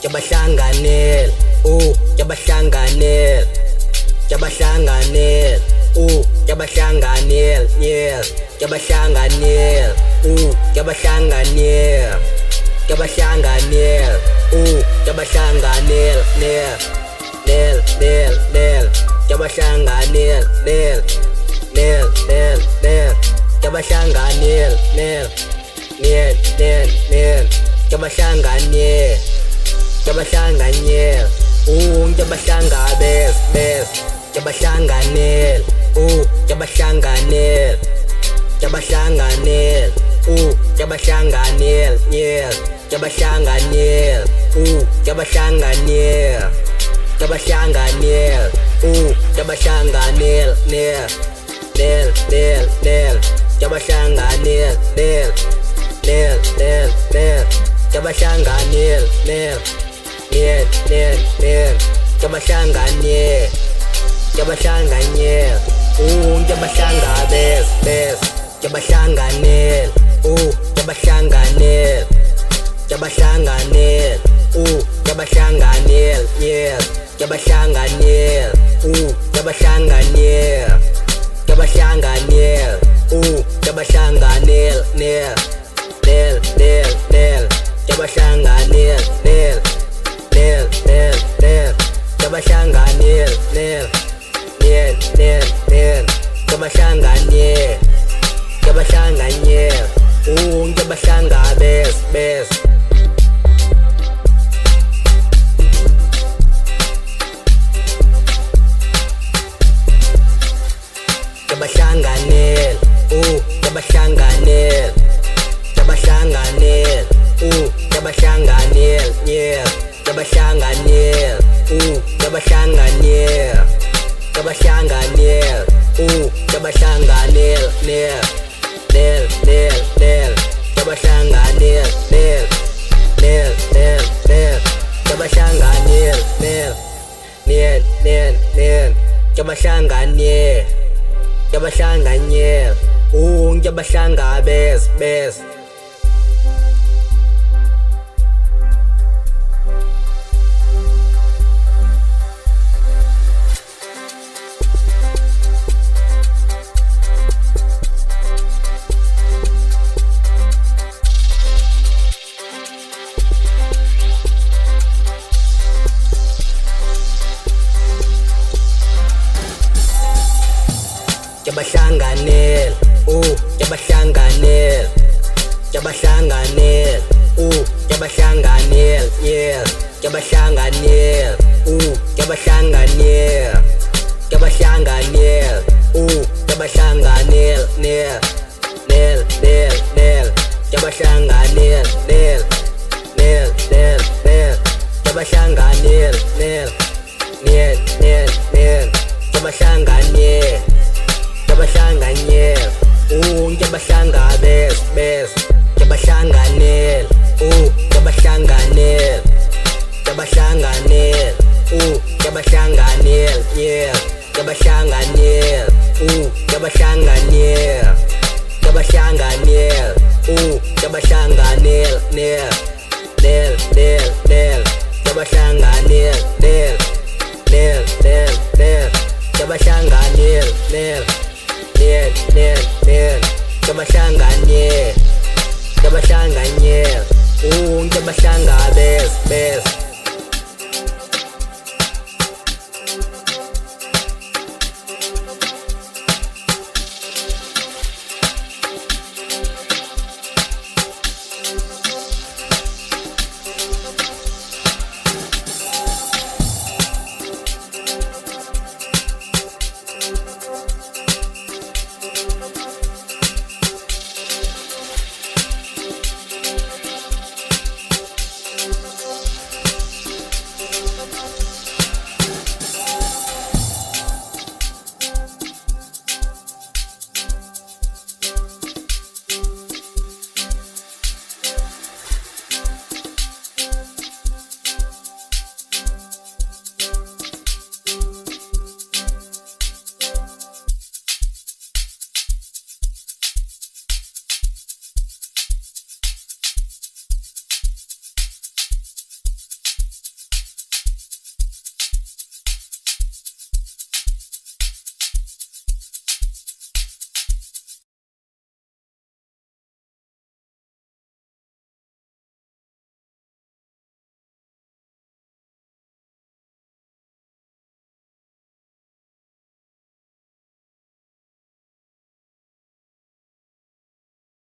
Jabashanganel, Jabashanganel, Jabashanganel, Jabashanganel, yeah, Jabashanganel, Jabashanganel, Jabashanganel, Jabashanganel, nel, Jabashanganel, nel, Jabashanganel, nel, Jabashanganel, Jabashanganel, Jabashanga best, Jabashanganel, Jabashanganel, Jabashanganel, Jabashanganel, yeah, Jabashanganel, Jabashanganel, Jabashanganel, Jabashanganel, nel, Jabashanganel, nel, Jabashanganel, nel, Jabashanganel, Jabashanganel, Jabashanga best, Jabashanganel, Jabashanganel, Jabashanganel, Jabashanganel, yeah, Jabashanganel, Jabashanganel, Jabashanganel, Jabashanganel, nel, Jabashanganel, nel, Jabashanganel, nel, Jabashanganel, Jabashanganel, Jabashanga best, Jabashanganel, Jabashanganel, Jabashanganel, Jabashanganel, yeah, Jabashanganel, Jabashanganel, Jabashanganel, Jabashanganel, nel, Jabashanganel, nel, Jabashanganel, nel, Jabashanganel, Jabashanganel, Jabashanga best. Jabashanganel, Jabashanganel, Jabashanganel, Jabashanganel, yeah, Jabashanganel, Jabashanganel, Jabashanganel, Jabashanganel, nel, Jabashanganel, nel, Jabashanganel, nel, Jabashanganel, Jabashanganel, Jabashanga best, Jabashanganel, Jabashanganel, Jabashanganel, Jabashanganel, yeah, Jabashanganel, Jabashanganel, Jabashanganel, Jabashanganel, nel, Jabashanganel, nel, Jabashanganel, nel, Jabashanganel, Jabashanganel, Jabashanga best.